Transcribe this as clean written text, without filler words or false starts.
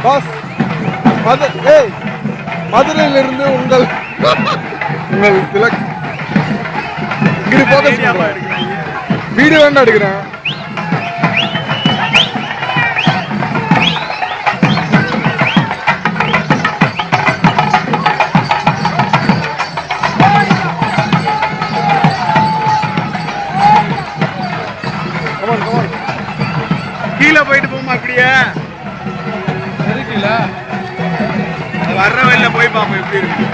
Pass மதுரையிலிருந்து உங்கள் திலக் இங்கிட்டு போக்கஸ் பண்றேன். வீடியோ வேண்டாம் எடுக்கிறேன். கீழே போயிட்டு போமா அப்படியே வர்ற வழியில போய் பார்ப்போம் எப்படி இருக்கு.